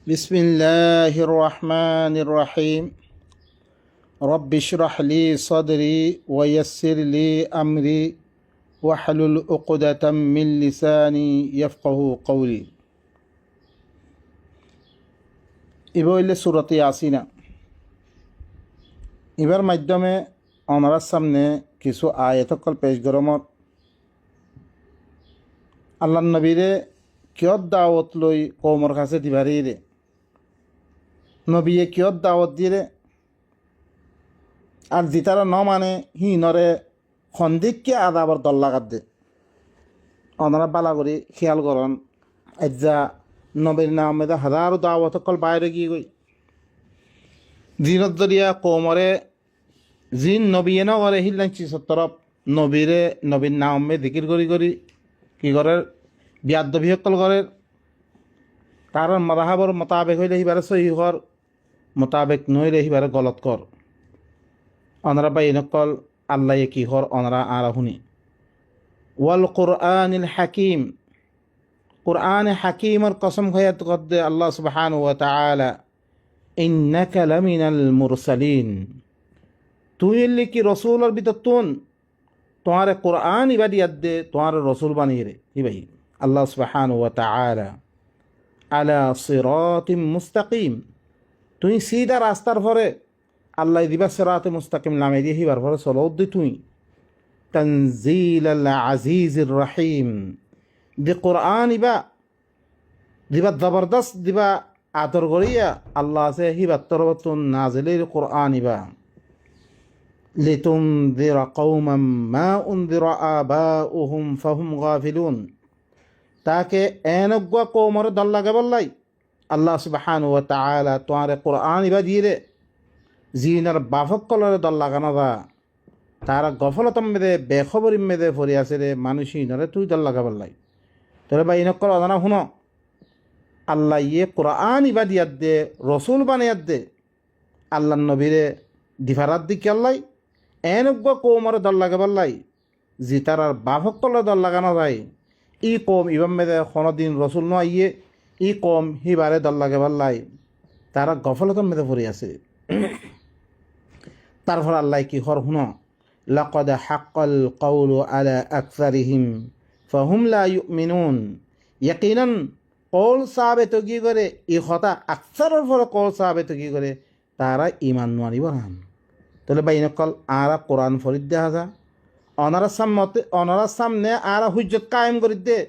بسم الله الرحمن الرحيم رب اشرح لي صدري ويسر لي أمري واحلل عقدة من لساني يفقه قولي ইবইলে সূরাত ইয়াসিন এবার মাধ্যমে আমার সামনে কিছু আয়াতকল পেশ গরমত আল্লাহ নবীরে কিয়ত দাওয়াত লই কওমর কাছে দিবারিরে নবীয়ে কিয়ত দাওয়াত দিরে আর জিতারা ন মানে হিনরে সন্দিককে আদাবর দল লাগাত দে অনারা বালা করে খেয়াল করন এজা নবীর নামে হাজারো দাওয়াত কল বাইরে গিয়ে গই জিনত দরিয়া কৌমরে জিন নবীয়ে না করে হিলাঞ্চি সত্তরফ নবীরে নবীর নামে দিকির করি করি কি করে বিয়াদ্দ বিহকল করে তার মাদাহাবর মোতাবেক হইলে হিবারে সহি হর মোতাবেক নইলে হিবারে গলত কর অনারা বা ইনকল আল্লাহ কি হর অনারা আর হুনি ওয়াল কুরআনিল হাকিম কুরআন হাকিমর কসম খয়াত করদে আল্লাহ সুবহানাহু ওয়া তাআলা ইন্নাকা লামিনাল মুরসালিন তুই কি রসুলর ভিতর তুন তোমার কুরআন ইবাদিয়াত দে তোমার রসুল বানিয়ে রে হি ভাই আল্লাহ সুবহানাহু ওয়া তাআলা আলা সিরাতিম মুস্তাকিম তুই সিধা রাস্তার ভরে আল্লাহ দিবা সিরাতে মুস্তাকিম নামে দিয়ে হিবার ভরে চলো দি তুই তানজিলাল আজিজির রহিম দি কোরআন ইবা দিবা জবরদস্ত দিবা আদর করিয়া আল্লাহ সে হিবা তরবতুন নাজিলের কোরআন ইবা লিতুনযিরা কওমান মা উনযিরা আবাউহুম ফাহুম গাফিলুন তাকে এনগ্য কওমর দল লাগে বললাই আল্লাহ সুবহানাহু ওয়া তাআলা তোমার কোরআন ইবা দিয়ে জিনার বাফক কলরে দল লাগানো বা তারা গফলতম মেদে বেখবরি মেদে ফরি আছে রে মানুষই নরে তুই দল লাগাবার লাই তোরে বা ইনকল অজানা শুনো আল্লাহ ইয়ে কোরআন ইবা দিয়াত দে রসুল বানিয়াত দে আল্লাহ নবীরে দিফারাত দি কেল্লাই এনজ্ঞ কৌমরে দল লাগাবার লাই জি তারার বাফক কলরে দল লাগানো যায় ই কম ইবাম মেদে কোনোদিন রসুল ন ইয়ে ই কম হিবারে দল লাগাবার লাই তারা গফলতম মেদে ফরি আছে তারপর আল্লাহ কি হর হুন লাকাদ হাক্কাল কাউলু আলা আকসারিহিম ফাহুম লা ইউমিনুন ইয়াকিনান কওল সাবিত কি করে ই কথা আকসারের পরে কওল সাবিত কি করে তারা ঈমান আনিব না তাহলে বাইনকল আরা কোরআন ফরিদ দেখা যা অনারা সামনে আরা হুজ্জত কায়েম করে দে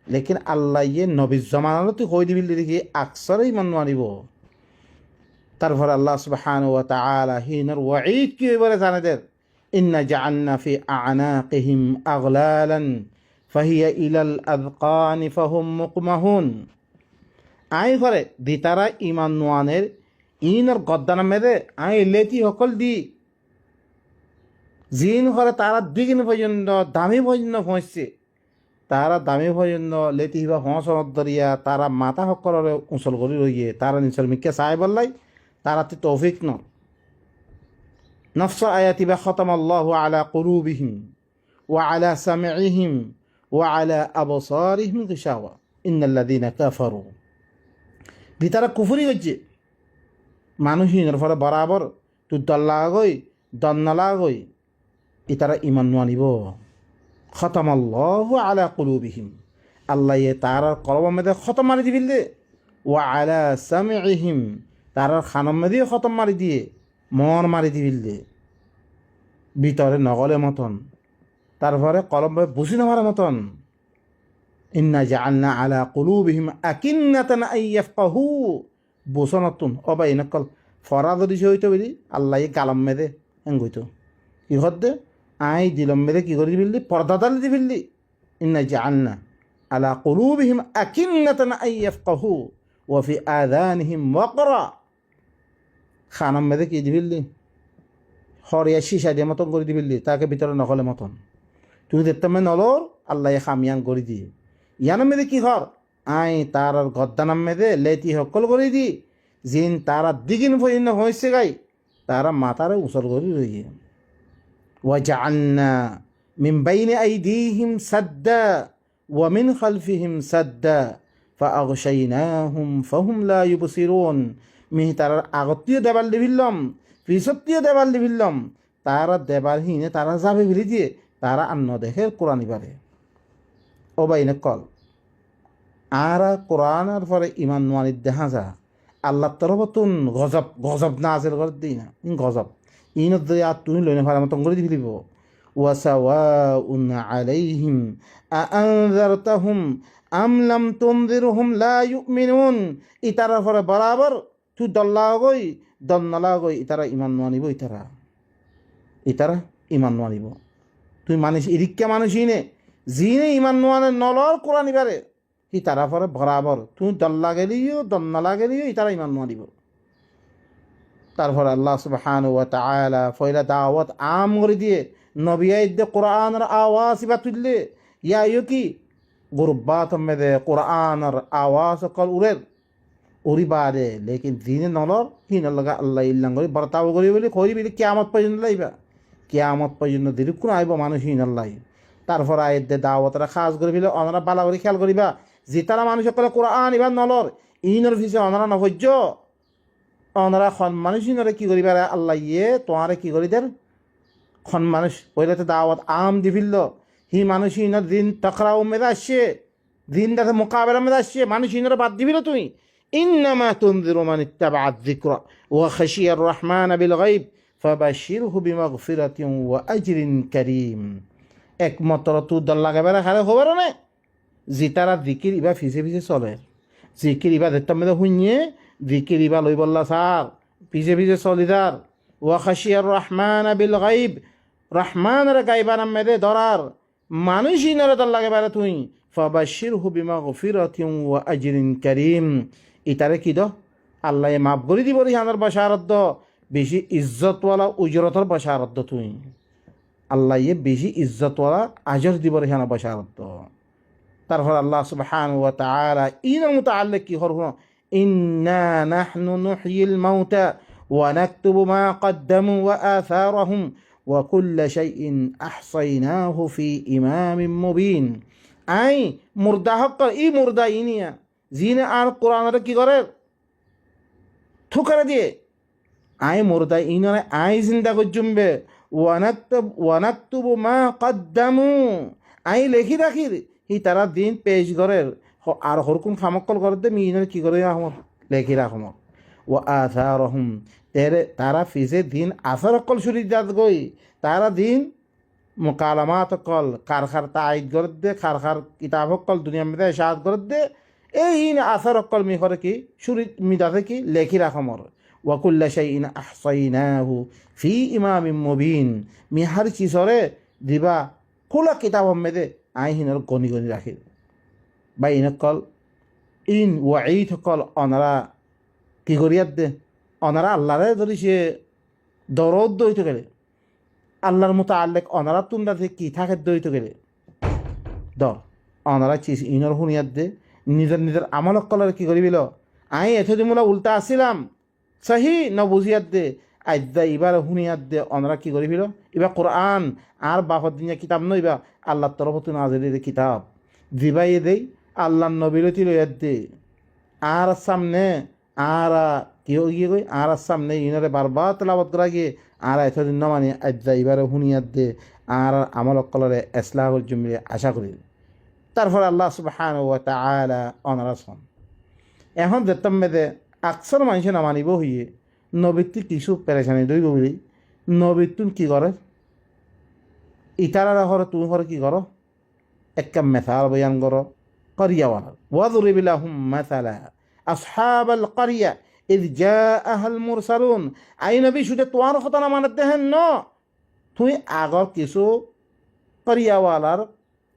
লেকিন আল্লাহ ইয়ে নবী জমানার তুই হই দিবি দেখি আকসারে ঈমান আনিব তারপর আল্লাহ সুবহানাহু ওয়া তাআলা হিনার ওয়াঈদ কি বলে জানেদের ইন্না জাআলনা ফি আ'নাকিহিম আগলালান ফাহিয়া ইলাল আযকানি ফাহুম মুকমাহুন আই করে দিতারা ঈমান নোয়ানের ইনার গদ্দানা মেদে আই লেতি হকল দি জিন করে তারা দিগিন পর্যন্ত দামি পর্যন্ত পৌঁছছে তারা দামি পর্যন্ত লেতি হিবা হসনত দরিয়া তারা মাথা হকলরে উঁচল করে রইয়ে তারা নিচল মিকে চাই বললাই তারা তো তৌফিক ন নফস আয়াতি বা খতম আল্লাহু আলা কুলুবিহিম ওয়া আলা সামিইহিম ওয়া আলা আবসারিহিম গিশাওয়া ইন্নাল্লাযীনা কাফারু ভিতরে কুফরি হচ্ছে মানুষের ফলে বরাবর তুই দল্লাগই দন্নালাগই ইতারা ঈমান আনিব খতম আল্লাহু আলা কুলুবিহিম আল্লাহ তার কলব মধ্যে খতম মারি দিবিলে ওয়া আলা সামিইহিম তার খানম দিয়ে খতম মারি দিয়ে মন মারি দিবিলে ভিতরে নগলে মতন তারপরে কলম বুঝি নেওয়ার মতন ইন্না জাআলনা আলা কুলুবিহিম আকিন্নাতান আইয়াফকাহু বুসনতুন অবা ইনকল ফরাদ দিছে হইতো বলি আল্লাহ গালম মেদে এঙ্গইতো কি হদ্দে আই দিলম মেদে কি করে দিবিলি পর্দা দালি দিবিলি ইন্না জাআলনা আলা কুলুবিহিম আকিন্নাতান আইয়াফকাহু ওয়া ফি আযানিহিম ওয়াকরা খানম মেদে কি দিবিলি হরিয়া শিশা দিয়ে মতন করে দিবিলি তাকে ভিতরে নকলে মতন তুই দেখতে নলর আল্লাহ খামিয়ান করে দিয়ে ইয়ানোর মেদে কি হর আই তার গদ্দানাম মেদে লেতি হকল করে দি জিন তারা দিগিন পর্যন্ত হয়েছে গাই তারা মাথারে উসল করে রইয়ে ওয়া জাআলনা মিন বাইনি আইদিহিম সাদ্দা ওয়া মিন খালফিহিম সাদ্দা ফাআগশাইনাহুম ফাহুম লা ইউবসিরুন। মিহি তারার আগতীয় দেবাল দিভিল্লম, পিছতীয় দেবাল দিভিল্লম, তারা দেবালহীনে তারা যাবে ভিলি দিয়ে তারা আন্ন দেখে কোরআন ইবারে ও বাইনে কল আর কোরআনের পরে ইমান নোয়ানির দেখা যা আল্লাহ তরফতুন গজব গজব না আজের ঘর দিই না গজব ইনত যদি আর তুমি লইনে ভাড়া মতন করে দিবি দিব ওয়াসাওয়াউন আলাইহিম আআনযারতাহুম আম লাম তুনযিরহুম লা ইউমিনুন। ইতারা পরে বরাবর তুই দল্লা গই দন্নলা গই ইতারা ইমান নোয়ানিব, ইতারা ইমান নোয়ানিব। তুই মানুষ ইরিক্কা মানুষই নে জিনে ইমান নোয়ানে নলর কোরআন ইবারে ই তারা পরে বরাবর তুই দল্লা গেলিও দন্নলা গেলিও ইতারা ইমান নোয়ানিব। তারপর আল্লাহ সুবহানাহু ওয়া তাআলা ফয়লা দাওয়াত আম করে দিয়ে নবিয়াইদে কোরআনের আওয়াজ ইবা তুললে ইয়া ইয়ো কি গুরবাত মেদে কোরআনের আওয়াজ কল উড়ের উড়ি বাদে লেকিন দিনে নলর হিন লগা আল্লাহ ইল্লাং করে বর্তাও করি বলে করি বলে কিয়ামত পর্যন্ত লাইবা, কিয়ামত পর্যন্ত দিরুক্ষণ আইব মানুষ হিন আল্লাহ। তারপর আয়ের দাওয়াতরা খাস করে ফেলে অনারা বালা করে খেয়াল করিবা যে তারা মানুষ সকলে কোরআন ইবার নলর ইনর ফিসে অনারা নভজ্য অনারা খন মানুষ ইনরে কি করিবা আল্লাহ ইয়ে তোমারে কি করি দের খন মানুষ পয়লাতে দাওয়াত আম দি ফিরল হি মানুষ ইনর দিন তকরাও মেদা আসছে দিন দাতে মোকাবেলা মেদা আসছে মানুষ ইনরে বাদ দিবিল তুমি। ইন্নামা তুনযিরু মান ইত্তাবাআ যিকরা ওয়া খাশিয়ার রহমান বিল গায়ব ফাবাশশিরহু বিমাগফিরাতিন ওয়া আজরিন কারীম। একমাত্র তুই দল্লা গাবেরা খারে খবর নে যে তারা জিকির ইবা ফিসে ফিসে চলে জিকির ইবা দেখতাম মেদে শুনিয়ে জিকির ইবা লই বললা সার ফিসে ফিসে চলিদার ওয়া খাশিয়ার রহমান বিল গায়ব রহমানের গাইবার মেদে ধরার মানুষ ইনারে দল্লা গাবেরা তুই ফাবাশশিরহু বিমাগফিরাতিন ওয়া আজরিন কারীম। ইতারে কি দ আল্লাহ মাফ করে দিব রিহানের বাশারত বেশি ইজ্জতওয়ালা উজরতর বাশারত তুই আল্লাহ ইয়ে বেশি ইজ্জতওয়ালা আজর দিব রিহানা বাশারত। তারপর আল্লাহ সুবহানাহু ওয়া তাআলা ইনা মুতাআল্লিক কি হরফ ইন্না নাহনু নুহয়িল মাউতা ওয়া নাকতুবু মা কদ্দামু ওয়া আথারহুম ওয়া কুল্লা শাইইন আহসাইনাহু ফি ইমামিন মুবিন। আই মুর্দা হক ই মুর্দা ইনিয়া জিনে আর কোরআনের কি করে থুকারে দিয়ে আই মুর্দা ইনরে আই জিন্দা করজুমবে ওয়ানাকতুবু মা কদ্দামু আই লেখি রাখির হি তারা দিন পেশ করের আর হরকুম খামকল করে দে মিনের কি করে আহমর লেখি রাখমর ও আথারহুম তেরে তারা ফিজে দিন আসার অকল শুরি যাত গই তারা দিন মোকালামাত কল কারখার তাইদ করে দে খারখার কিতাব কল দুনিয়া মেদে শাহাদ করে দে এই আসার অকল মি করে কি শুরি মিদাতে কি লেখি রাখমর ওয়াকুল্লা শাইইন আহসাইনাহু ফি ইমামিন মুবিন মি হার চিজরে দিবা খোলা কিতাব মেদে আই হিনর গনি গনি রাখি বা ইনকল ইন ওয়াঈদ কল অনারা কি করিয়াত দে অনারা আল্লাহরে যদি সে দরদ দইতে গেলে আল্লাহর মুতাআল্লিক অনারা তুন্দা থেকে কি থাকে দইতে গেলে দর অনারা চিজ ইনর হুনিয়াত দে নিজের নিজের আমল কলার কি করিবিল আই এতদিমূলা উল্টা আসিলাম সহি ন বুঝিয়াত দে আইদা ইবার হুনিয়াত দে অনারা কি করিবিল ইবা কোরআন আর বাপর দিনিয়া কিতাব নইবা আল্লাহর তরফত নাজিলের কিতাব দিবাই দেই আল্লাহ নবীরতি লইয়াত দে আর সামনে আর কেউ গিয়ে গই আর সামনে ইনারে বারবার তেলাওয়াত করা গিয়ে আর এতদিন না মানে আইদা ইবারে হুনিয়াত দে আর আমল কলরে ইসলাহুল জুমিলে আশা করি। তারপর আল্লাহ সুবহানাহু ওয়া তাআলা অনারা শোন এখন দেখতাম মেদে আকসর মানুষে না মানিব হইয়ে নবীত্তি কিছু পেরেছানি দইব বলি নবীত্তুন কি করে ইতারা হরে তুমি হরে কি করো একটা মেথাল বয়ান করো করিয়াওয়ালা ওয়াদরিব লাহুম মাসালা আসহাবাল করিয়া ইয জাআহাল মুরসালুন। আই নবী শুধু তোমার কথা না মানতে হেন ন তুই আগর কিছু করিয়াওয়ালার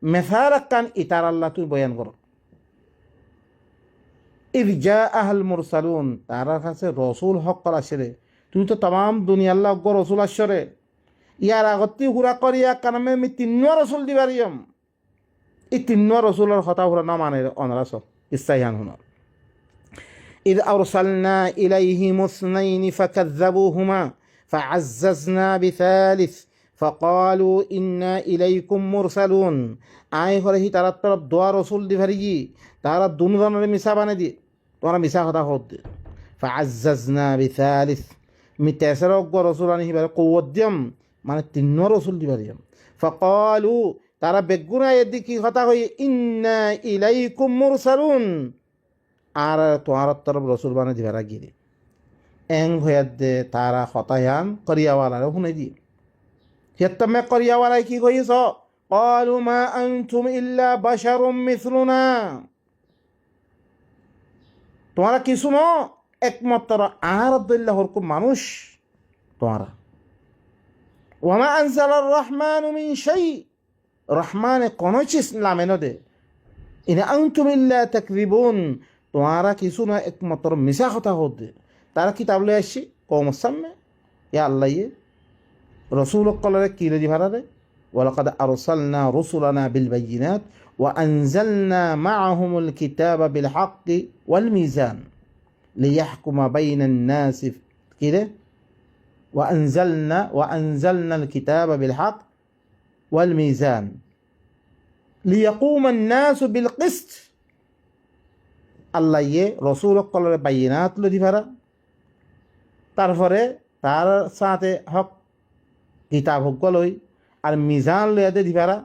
মেথাল কান ইতার আল্লাহ তুই বয়ান করো। ইয জাআহাল মুরসালুন তারা কাছে রসুল হক করা সেরে তুই তো তাম দুনিয়া আল্লাহ অজ্ঞ রসুল আসরে ইয়ার আগত হুরা করিয়া কারণে আমি তিন্নুয়া রসুল দিবারিয়ম এই তিন্নুয়া রসুলের কথা হুরা না মানে অনারাস ইস্তাইহান হুন إذ أرسلنا إليهم اثنين فكذبوهما فعززنا بثالث ফকালু ইন্না ইলাইকুম মুরসালুন, আয় হলে হি তারা তরফ দোয়া রসুল দি ভারিগি তারা দুনো ধরনের মিশা বানে দিয়ে তোমরা মিশা কথা হত দে ফাআজ্জাজনা বিসালিস, মি তেসরা অজ্ঞ রসুল আনি হিবারে কৌয়ত দিয়াম মানে তিন রসুল দি ভারিয়াম। ফকালু তারা বেগুনা এদি কি কথা কই ইন্না ইলাইকুম মুরসালুন, আর তোমার তরফ রসুল বানে দিবারা গিরে এং হইয়াত দে তারা হতায়ান করিয়াওয়ালারে শুনে দিয়ে হিয়াত্তমে করিয়াওয়ালাই কি কইছ ক্বালু মা আনতুম ইল্লা বাশারুম মিসলুনা, তোমরা কিছু ন একমাত্র আর আব্দুল্লাহর কো মানুষ তোমরা। ওয়ামা আনজালার রহমানু মিন শাই, রহমানে কোনো চিজ নামে ন দে ইন আনতুম ইল্লা তাকযিবুন, তোমরা কিছু না একমাত্র মিশা কথা হতে। তারা কিতাব লয়ে আসছি কওম সামনে ইয়া আল্লাহ ইয়ে রসুল কলরে কি রেজি ভাড়ারে ওয়ালাকাদ আরসালনা রুসুলানা বিল বাইয়িনাত ওয়া আনজালনা মাআহুমুল কিতাবা বিল হাক্কি ওয়াল মিজান লিয়াহকুমা বাইনান নাসি কিরে ওয়া আনজালনা আল কিতাবা বিল হক ওয়াল মিজান লিয়াকুমা নাসু বিল কিসত। আল্লাহ ইয়ে রসুল কলরে বাইয়িনাত লদি ভাড়া, তারপরে তার সাথে হক কিতাব হকলই আর মিজান লইয়াতে দিবারা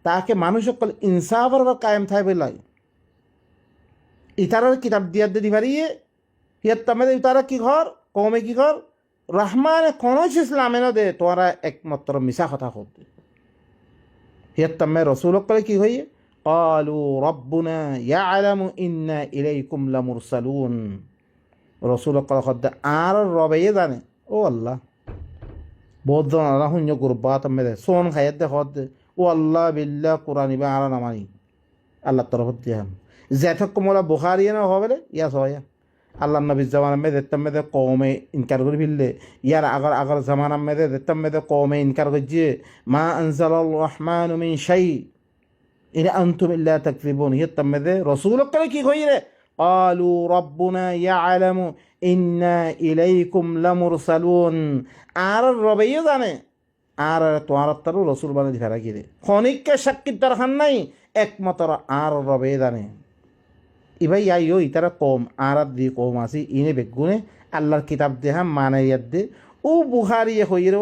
তাকে মানুষ সকল ইনসাফের বা কায়েম থাই বলাই ইতারার কিতাব দিয়া দে দিবারিয়ে হিয়ার তামে ইতারা কি ঘর কমে কি ঘর রহমানে কোনো ইসলামে ন দে তোরা একমাত্র মিশা কথা করতে। হিয়ার তামে রসুল কলে কি হইয়ে ক্বালু রব্বুনা ইয়ালামু ইন্না ইলাইকুম লামুরসালুন, রসুল কল খদ্দে আর রবে জানে ও আল্লাহ বহুত জন শূন্য গুরবাত মেরে সোন খাইয়াত দে হদ ও আল্লাহ বিল্লাহ কোরআনি বা আর নামানি আল্লাহ তরফ দিয়ে যেথক মোলা বুখারি না হবে ইয়া সয়া আল্লাহ নবী জমানা মেয়ে দেখতাম মেয়েদে কৌমে ইনকার করে ফেললে ইয়ার আগর আগর জমানা মেয়েদে দেখতাম মেয়েদে কৌমে ইনকার করছে মা আনজালাল রহমান মিন শাই ইন আনতুম ইল্লা তাকযিবুন। হিয়ার মেয়েদে রসুল করে কি কই রে ক্বালু রব্বুনা ইয়ালামু ইন্না ইলাইকুম লামুরসালুন, আর রবেই জানে আর তোমার তারও রসুল বানে ফেরা গিরে খনিককে সাক্ষীর দরকার নাই একমাত্র আর রবে জানে। ইবাই আইও ইতারা কম আর দি কম আসি ইনে বেগুনে আল্লাহর কিতাব দেহা মানে ইয়াদ দে ও বুখারি হই রে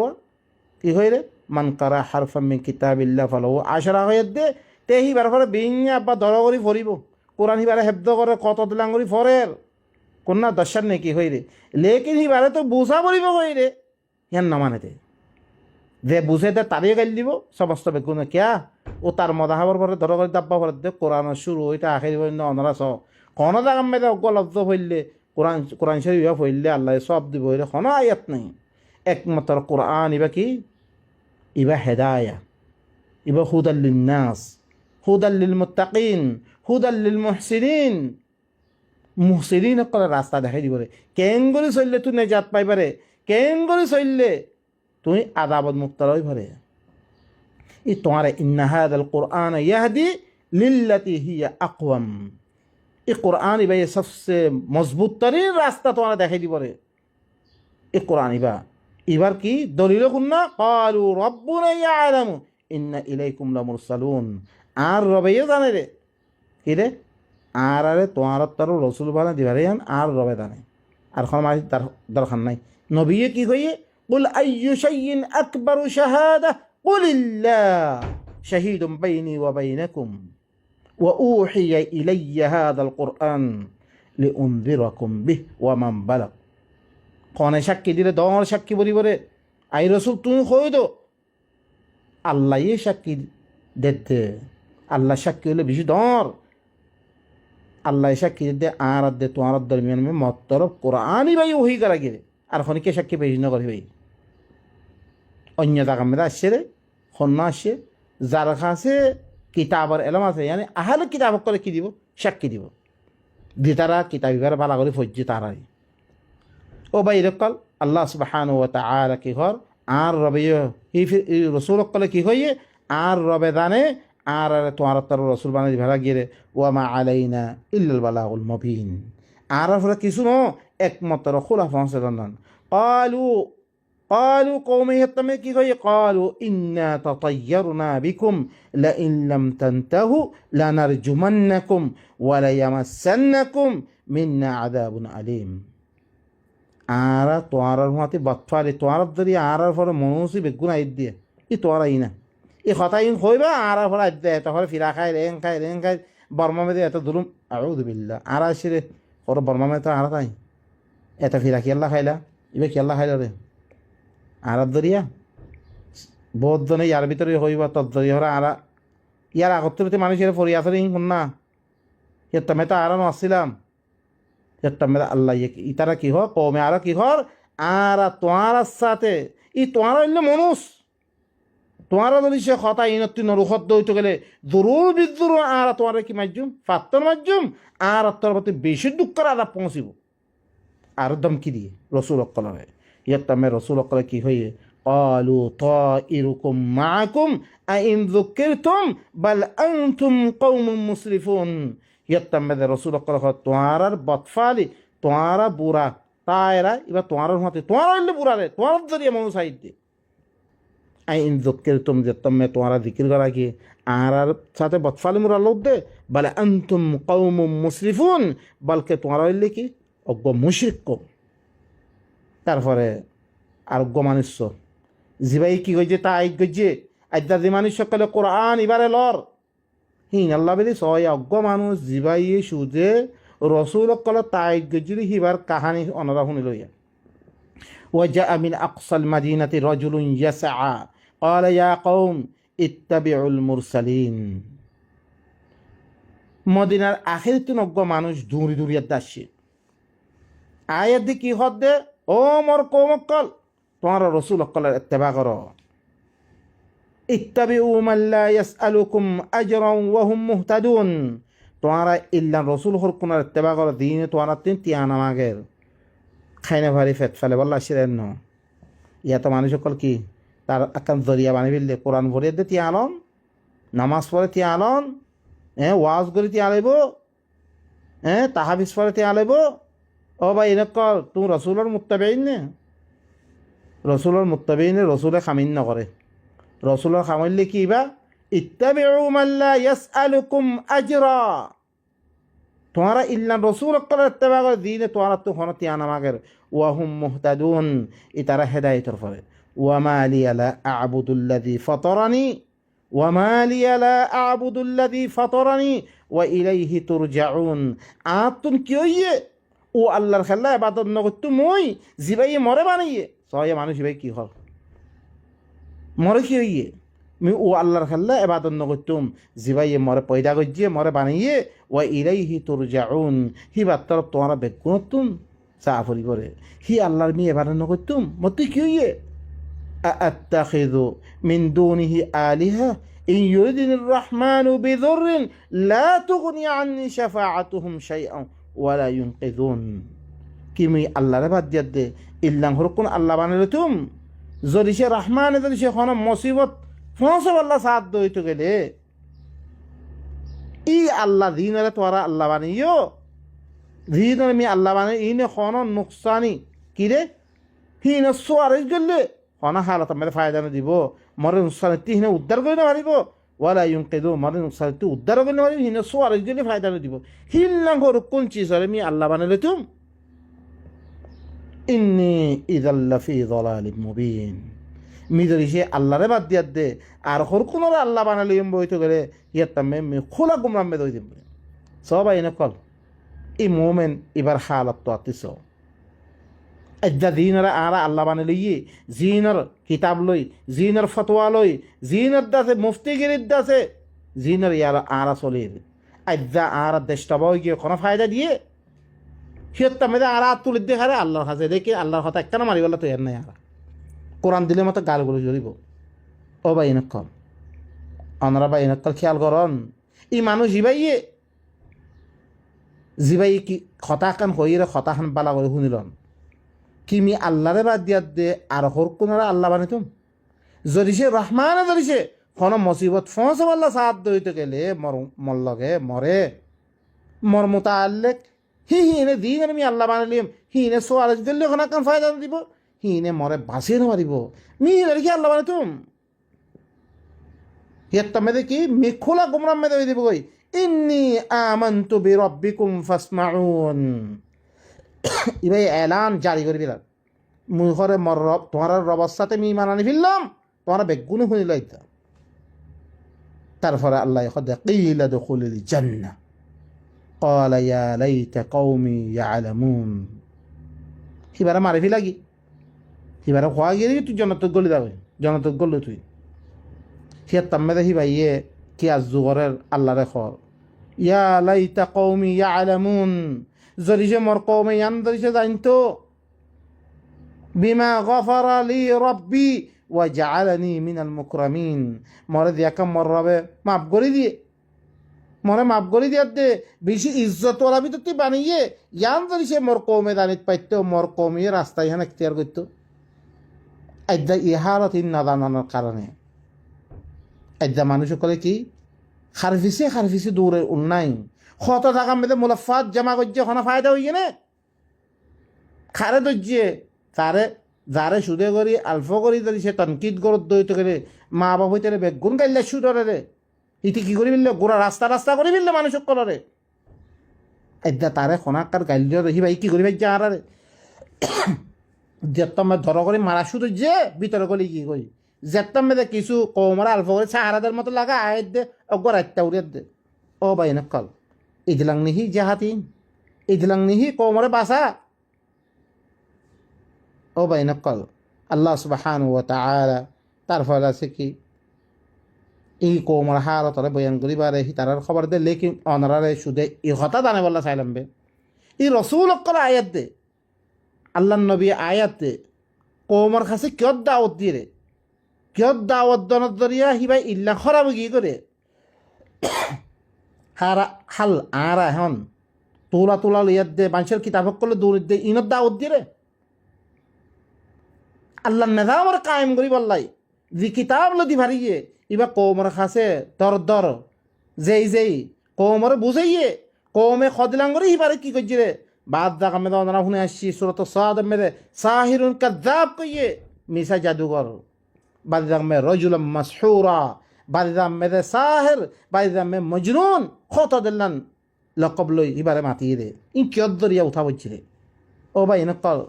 কি হই রে মান কারা হারফাম মিন কিতাবিল্লাহ ফালাহু আশরা হইয়াদ দে তেহি বার করে বিඤা বা দর করি ফরিব কোরআন হিবারে হেব্দ করে কত দিলাঙ্গরি ফরের কন্যা দশার নেকি হই রে লেকিন হিবারে তো বুঝা পড়িব হই রে ইয়ান নামানেতে যে বুঝে দে তারিও গাইল দিব সমস্ত বেগুনে কিয়া ও তার মদাহাবর পরে ধর করে দাব্বা পরে দে কোরআন শুরু ওইটা আখেরি পর্যন্ত অনরা স কোনো জায়গা মেয়েদের অজ্ঞ লব্ধ হইলে কোরআন শরীফ হইলে আল্লাহ সব দিব হইলে কোনো আয়াত নাই একমাত্র কোরআন ইবা কি ইবা হেদায়া ইবা হুদাল্লিন নাস হুদাল্লিল মুত্তাকিন হুদাল্লিল মুহসিনিন, মুহসিনিন করে রাস্তা দেখাই দিব রে কেন করে চললে তুই নেজাত পাইবারে কেন করে চললে তুই আদাবত মুক্তার হই ভরে ই তোমার ইন্না হাদাল কুরআন ইয়াহদি লিল্লাতি হিয়া আকওয়াম, এই কোরআন ইবা সবসে মজবুত তরিন রাস্তা তোমার দেখাই দিব রে এই কোরআন ইবা এবার কি দলিল কুন্না ক্বালু রব্বুনা ইয়ালামু ইন্না ইলাইকুম লামুরসালুন, আর রবেও জানে রে কি রে আর আরে তোমার তারও রসুল বানা দিবারে আর রবে জানে আর কোনো মাঝে তার দরকার নাই। নবীয়ে কি কইয়ে কুল আইয়ু শাইইন আকবারু শাহাদা কুলিল্লাহ শাহীদুম বাইনি ওয়া বাইনাকুম ওয়া উহিয়া ইলাইয়া হাদাল কুরআন লিউনযিরাকুম বিহি ওয়া মান বালাগ, কনে সাক্ষী দিলে দর সাক্ষী বলিবরে আই রসুল তুমি কই দো আল্লাহ সাক্ষী দেখতে আল্লাহ সাক্ষী হলে বেশি দর আল্লাহ সাক্ষী দে আর দে তোমার দরমিয়ান মে মত তরফ কোরআনই ভাই ওহি করা গিয়ে আর খনিকে সাক্ষী পেশ ন করি ভাই অন্য জায়গা মেয়েদা আসছে রে সন্না আসছে যার কাছে কিতাবর এলম আছে মানে আহলে কিতাব করে কি দিব সাক্ষী দিব দি তারা কিতাব এবার ভালো করে ফজ্জি তারাই ও ভাই রকল আল্লাহ সুবহানাহু ওয়া তাআলা কি ঘর আর রবে হি রসুল কলে কি হইয়ে আর রবে জানে আর তোমার তার রসুল বানাই ভেড়া গিয়ে ওয়া মা আলাইনা ইল্লাল বালাগুল মুবিন, আর ফলে কিছু ন একমাত্র খোলা পৌঁছে দান قالوا قومي هتمي كي كي قالوا إنا تطيرنا بكم لئن لم تنتهوا لنرجمنكم وليمسنكم منا عذاب أليم আরা তোয়ারার মাতে বাতফারে তোয়ারার দরি আরার ফরে মনুসি বেগুন আইদ দিয়ে ই তোয়ারা ইনা ই কথাই হইবা আরার ফরে আইদ দেয় তাহলে ফিরা খায় রেং খায় বর্মা মেদে এত দুলুম আউযু বিল্লাহ আরা শিরে ওর বর্মা মেদে আরা তাই এত ফিরা কি আল্লাহ খাইলা ইবে কি আল্লাহ খাইলা রে আরার দরিয়া বহুত জনে ইয়ার ভিতরে হইবা তদ দরি হরা আরা ইয়ার আগত মানুষের ফরিয়া ফরি শুন না ইয়ে তো আরা আসছিলাম আল্লাহ ইতারা কি হর কমে আরো কি হর আরা তোমার সাথে ই তোমার হইলে মনুষ তোমার যদি সে কথা ইনতি নরুখত দইতে গেলে জরুর বিদ্যুর আর তোমার কি মাধ্যম ফাত্তর মাধ্যম আর তোর প্রতি বেশি দুঃখ আদা পৌঁছিব আর ধমকি দিয়ে রসুল অক্কলরে ইয়াত্তামে রসুল অক্কলে কি হইয়ে قالوا طائركم معكم أئن ذكرتم بل أنتم قوم مسرفون ইয়াত্তাম্মেদে রসুল অক্কল তোমার বতফালি তোমার বুড়া তাইরা এবার তোমার হাতে তোমার হইলে বুড়া রে তোমার জরিয়ে মানুষ সাহিত্যে আইন জক্কের তুম যেতম্মে তোমার জিকির করা কি আর সাথে বতফালি মুরা লোক দে বলে আন্তুম কৌম মুসরিফুন বলকে তোমার হইলে কি অজ্ঞ মুশরিক কম তারপরে আর অজ্ঞ মানুষ জিবাই কি গইছে তা আই গইছে আদ্যা যে মানুষ সকলে কোরআন এবারে লর হিন আল্লাহ বেদি সয় অজ্ঞ মানুষ জিবাইয়ে সুদে রসুল কল তাই গজিরি হিবার কাহানি অনরা শুনি লইয়া ওয়াজা আমিন আকসাল মাদিনাতি রাজুলুন ইয়াসআ قال يا قوم اتبعوا المرسلين মদিনার আখিরতুন অজ্ঞ মানুষ দূরি দূরিয়া দাসে আয়াত দি কি হদে ও মোর কওমকল তোমার রসুল কলের ইত্তেবা করো ইত্তাবিউ মান লা ইয়াসআলুকুম আজরান ওয়া হুম মুহতাদুন তোমারা ইল্লা রসুল হর কোনার ইত্তেবা করো দিনে তোমারা তিন তিয়ানা মাগের খাইনে ভারি ফেট ফেলে বললা শিরেন ন ইয়া তো মানুষ সকল কি তার আকান জরিয়া বানি ফেললে কোরআন ভরিয়ে দে তিয়ালন নামাজ পড়ে তিয়ালন ওয়াজ করে তিয়ালাইব তাহাবিজ পড়ে তিয়ালাইব ও ভাই এনেকল তুমি রসুলের মুত্তাবিইন নে রসুলের মুত্তাবিইনে রসুলে খামিন নকরে রসুলের খামাইলে কি বা ইত্তাবিউ মান লা ইয়াসআলুকুম আজরা তোমারা ইল্লা রসুল কলের ইত্তেবা করে দিনে তোমারা তো হন তিয়ানা মাগের ওয়া হুম মুহতাদুন ইতারা হেদায়েতের ফলে ওয়া মা লিয়া লা আ'বুদুল্লাযী ফাতারানি ওয়া মা লিয়া লা আ'বুদুল্লাযী ফাতারানি ওয়া ইলাইহি তুরজাউন আতুন কি হইয়ে ও আল্লাহর খেলা ইবাদত নগত মই জিবাই মরে বানাইয়ে সয় মানুষ ভাই কি হল মরে কি হইয়ে ও আল্লাহর খেলা ইবাদত নগতুম জিবাই মরে পয়দা গজিয়ে মরে বানাইয়ে ওয়া ইলাইহি তুরজাউন হি বাত্তর তোমারা বেগুনতুম সাফরি করে হি আল্লাহর মি ইবাদত নগতুম মতে কি হইয়ে আত্তাখিযু মিন দুনিহি আলিহা ইন ইউরিদিনির রহমানু বিদুররিন লা তুগনি আন্নি শাফাআতুহুম শাইআন ওয়ালা ইউনকিযুন কি মুই আল্লাহরে বাদ দিয়া দে ইল্লাং হরকুন আল্লাহ বানালে তুম যদি সে রহমানে যদি সে কোনো মুসিবত ফোঁসে আল্লাহ সাথ দইতে গেলে ই আল্লাহ দিনরে তোরা আল্লাহ বানিও দিনরে মি আল্লাহ বানাই ইনে কোনো নুকসানি কিরে হিনে সোয়ারিস গেলে কোনো হালত মেরে ফায়দা দিব মরে নুকসানি তিহিনে উদ্ধার করে না পারিব ওয়ালা ইউনকিযু মরে নুকসানি তুই উদ্ধার করে না পারিব হিনে সোয়ারিস গেলে ফায়দা দিব হিল্লাং হরকুন চিজরে মি আল্লাহ বানালে তুম ইন্নি ইযাল লাফি যালালিম মুবিন মিদরি সে আল্লাহরে বাদ দিয়া দে আর হরকুনরে আল্লাহ বানালে বইতে গেলে ইয়াত্তামে মে খোলা গুমরাম মে দই দিম সবাই নকল ই মোমেন এবার হালত তো আতিস আজ্জা জিনরা আরা আল্লাহ বানালে ইয়ে জিনর কিতাব লই জিনর ফতোয়া লই জিনর দাসে মুফতিগিরির দাসে জিনর ইয়ার আরা চলে আজ্জা আরা দেশটা বই গিয়ে কোনো ফায়দা দিয়ে সিয়ত্তা মেয়েদের আরা তুলে দেখারে আল্লাহর কাছে দেখে আল্লাহর কথা একটা মারি বলা তো এর নাই আরা কোরআন দিলে মতো গালগুলো জড়িব ও ভাই নকল অনরা ভাই নকল খেয়াল করন ই মানুষ জিবাই কি খতাখান হইরে খতাখান বালা করে শুনিলন কিমি আল্লাহরে বাদ দিয়া দে আর হরকুনরা আল্লাহ বানিতুম যদি সে রহমানে যদি সে কোনো মুসিবত ফোঁসে আল্লাহ সাথ দইতে গেলে মল্লগে মরে মর মোতাল্লেক হিনে দিন আমি আল্লাহ বানালিম হিনে সোয়ারেজ দিলে ওখানে কান ফায়দা দিব হিনে মরে বাঁচিয়ে মারিব মিল আর কি আল্লাহ মানে তুম হিয়াত্তা মেদে কি মিখোলা গুমরাম মেদে দিব কই ইন্নি আমানতু বিরাব্বিকুম ফাসমাউন ইবাই এলান জারি করে দিলাম মুই ঘরে মর রব তোমার রবের সাথে মি মানানি ফেললাম তোমার বেগুনে শুনিল ইতা তারপরে আল্লাহ খদে কিলা দুখুলিল জান্নাহ قال يا ليت قومي يعلمون হিবারে মারি ফেলাগি হিবারে খোয়া গিয়ে তুই জনতক গলি যাবে জনতক গলি তুই হিয়ার তাম্মেদে হিবাইয়ে কি আজ জুগরের আল্লাহ রে খর ইয়া লাইতা কওমি ইয়ালামুন জরিজে মর কওমে ইয়ান দরিজে জানতো বিমা গফারা লি রব্বি ওয়া জাআলানি মিনাল মুকরামিন মরে দিয়াকা মর রবে মাফ করে দিয়ে মনে মাফ করে দিয়ে দে বেশি ইজ্জত ওলা ভিতর তুই বানিয়ে ইয়ান দরিজে মর কওমে দানিত পাইতো মর কওমিয়ে রাস্তা ইহান এখতিয়ার করতো আইদা ইহারত ইন নাদানার কারণে আইদা মানুষ সকলে কি খারফিসে দৌড়ে উন্নাই কত টাকা মেয়েদের মুলাফাত জমা করছে ওখানে ফায়দা হয়ে গেলে খারে দর্জিয়ে তারে যারে সুদে করি আলফ করি যদি সে তনকিদ গরত দইত করে মা বাবা হইতে বেগুন গাইলে সুদরে রে ইতি কি করি ফেললে গোড়া রাস্তা করে ফেললে মানুষ সকলরে আইদা তারে খনাকার গাইলে দেখি ভাই কি করি ভাই যা আরে যেতাম ধর করে মারা শুধু যে ভিতরে গলি কি করি যেতাম মেয়েদের কিছু কৌমারা আলফ করে সাহারাদের মতো লাগা আয়ের দে অগর আয়টা উড়িয়ে দে ও ভাই নকল ইদলাং নিহি জাহাতিন ইদলাং নিহি কৌমারে বাসা ও ভাই নকল আল্লাহ সুবহানাহু ওয়া তাআলা তার ফলে আছে কি এই কৌমার হারতরে বয়ান করিবারে তারার খবর দে লেকিন অনারারে সুদে ই হতা দানে বল্লা চাইলাম বে এই রসুল অক্কল আয়াত দে আল্লাহ নবী আয়াত দে কৌমার কাছে কিয় দাওয়াত দিয়ে রে কিয় দাওয়াত দনত দরিয়া হিবাই ইল্লা খরাব গিয়ে করে হারা হাল আরা এখন তোলা লইয়াত দে মানুষের কিতাবক করলে দৌড় দে ইনত দাওয়াত দিয়ে রে আল্লাহ নেজামর কায়েম করি বললাই যে কিতাব লদি ভারিয়ে ইবা কৌমর কাছে দর যেই কৌমরে বুঝাইয়ে কৌমে খদলাঙ্গরে হিবারে কি করছি রে বাদ জাগা মেদে অনারা শুনে আসছি সুরত সাদ মেদে সাহিরুন কাযাব কইয়ে মিসা জাদুঘর বাদিদাম মে রজুলাম মাসহুরা বাদিদাম মেদে সাহির বাদিদাম মে মজনুন কত দিল্লান লকব লই হিবারে মাতিয়ে রে ইন কিয় দরিয়া উঠা বলছি রে ও ভাই নকল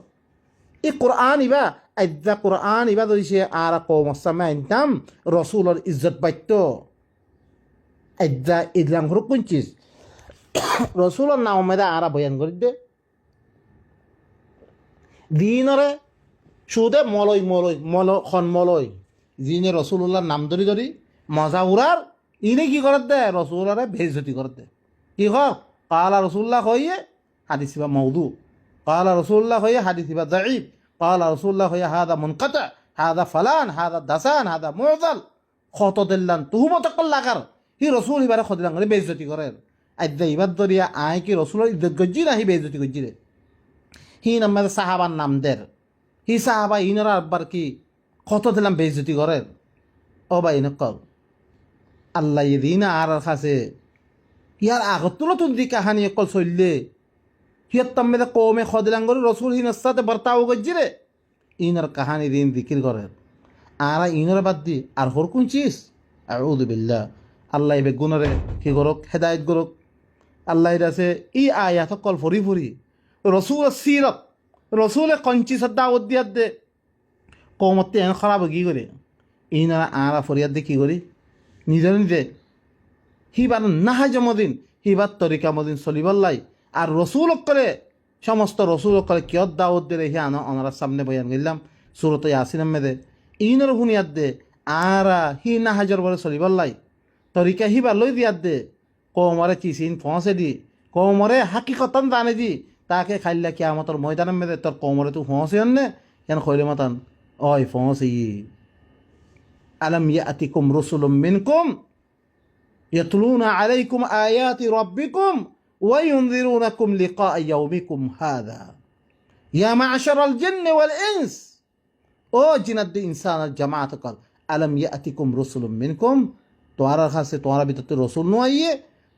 এই কোরআন ইবা আইদা কোরআন ইবা ধরিছে আর কৌমসামে আনতাম রসুলের ইজ্জত বাক্য আইদা ইদলাম হরুক কুঞ্চিস রসুলের নাম মেদা আরা বয়ান করি দে দিনরে সুদে মলয় যিনি রসুল্লাহর নাম ধরি মজা উড়ার ইনে কি করত দে রসুলারে বেইজ্জতি করত দে কি হোক কালা রসুল্লাহ হইয়ে হাদিসিবা মৌদু কালা রসুল্লাহ হইয়ে হাদিসিবা দাঈফ কালা রসুল্লাহ হইয়ে হাদা মুনকাতা হাদা ফালান হাদা দাসান হাদা মুআযাল কত দিল্লান তুহুমত লাগার হি রসুল হিবারে খদিলাং করে বেইজ্জতি করে আইদা ইবাদ দরিয়া আয় কি রসুলের ইজ্জত গজ্জি না হি বেইজ্জতি গজ্জি রে হি নামাজ সাহাবার নাম দের হি সাহাবা ইনারা আব্বার কি কত দিলাম বেইজ্জতি করে ও ভাই নকল আল্লাহ ইদিন আর কাছে ইয়ার আগত তুলো তুই কাহানি অকল চললে হিয়ার তাম্মেদে কৌমে খদিলাং করে রসুল হিনার সাথে বর্তাও গজ্জি রে ইনার কাহানি দিন দিকির করে আর ইনার বাদ দি আর হর কোন চিজ আউযু বিল্লাহ আল্লাহ বে গুণরে কি করক হেদায়ত করক আল্লাহ আছে ই আয়াত কল ফরি রসুল সিরত রসুলে কঞ্চি দাওয়াত দিয়াত দে কৌমতে এন খারাপ কি করে ইনারা আরা ফরিয়াদ দে কি করি নিজে হিবার নাহা জমদিন হিবার তরিকা মদিন চলিবল্লাই আর রসুল করে সমস্ত রসুল করে কিয়ত দাওয়াত দে হে অনারার সামনে বয়ান করলাম সুরত ইয়াসিন মেদে ইনার হুনিয়াত দে আরা হি নাহাজর বলে চলিবল্লাই তরিকা হিবার লই দিয়াত দে কৌমরে চিসিন পৌঁছে দি কৌমরে হাকিকতন জানে দি তাকে খাইলে কিয়ামতর ময়দানের মেদে তোর কৌমরে তুই পৌঁছে আননে কেন খৈলে মাতান ওই পৌঁছে আলম ইয়াতিকুম রসুলুম মিনকুম ইয়াতলুনা আলাইকুম আয়াতি রাব্বিকুম ওয়া ইউনযিরুনাকুম লিকা ইয়াউমিকুম হাযা ইয়া মা'শারাল জিন্নি ওয়াল ইনস ও জিনাত ইনসানাল জামাআত কল আলম ইয়াতিকুম রসুলুম মিনকুম তোমার কাছে তোমার ভিতরে রসুল নয়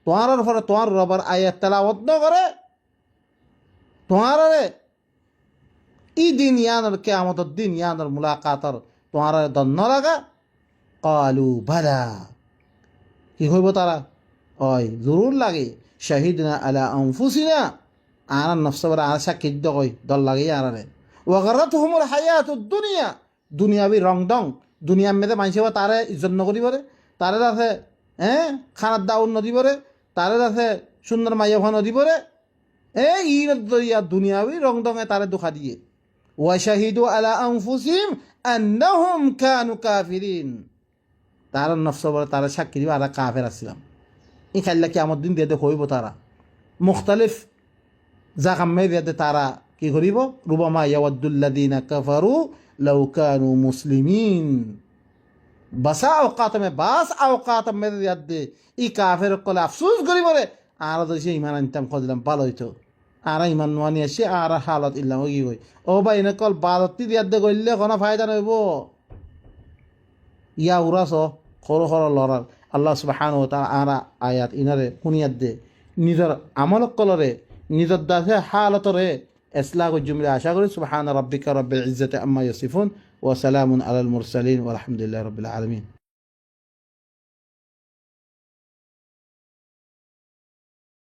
তোমার ফলে তোমার রবার আয়াত তেলাওয়াত ন করে তোমার ই দিন ইয়ানোর কেয়ামতর দিন ইয়ানোর মুলাকাতর তোমার দন্ন লাগা কালু ভালা কি হইব তারা ওই জরুর লাগে শাহিদনা আলা আনফুসিনা আর নফসবর আর সাক্ষী কই দল লাগে আরে ওয়াগারাতুহুমুল হায়াতুদ দুনিয়া দুনিয়াবি রং ডং দুনিয়ার মেয়েতে মানুষ তারে ইজ্জত নকরি পরে তারে আছে খানার দাউন নদী পরে তারে আছে সুন্দর মাইয়া ভান নদী পরে ই দুনিয়াবি রং ডঙে তারে দুখা দিয়ে ওয়াশাহিদু আলা আনফুসিহিম আন্নাহুম কানু কাফিরিন তার নফসবর তারা সাক্ষী দিব আর কাফের আসছিলাম ই খাইলা কি আমার দিন দিয়ে হইব তারা মুখতালিফ যা কামে দিয়ে তারা কি করিব রুবামা ইয়াওয়াদ্দুল্লাযীনা কাফারু লাউ কানু মুসলিমিন বাসা আওকাত মে বাস আওকাত মে দিয়ে ই কাফের কলে আফসোস করিব রে আর যদি ইমান আনতাম খদিলাম ভালো হইতো আর ইমান মানি আসি আর হালত ইল্লাম কি কই ও ভাই এনে কল বাদতি দিয়ে গইলে কোনো ফায়দা নইব ইয়া উরাস খর খর লড়ার আল্লাহ সুবহানাহু ওয়া তাআলা আর আয়াত ইনারে শুনিয়াত দে নিজের আমল কলরে নিজের দাসে হালতরে ইসলাহ জুমলা আশা করি সুবহান রাব্বিকা রাব্বিল ইজ্জাতি আম্মা ইয়াসিফুন ওয়া সালামুন আলাল মুরসালিন ওয়া আলহামদুলিল্লাহি রাব্বিল আলামিন।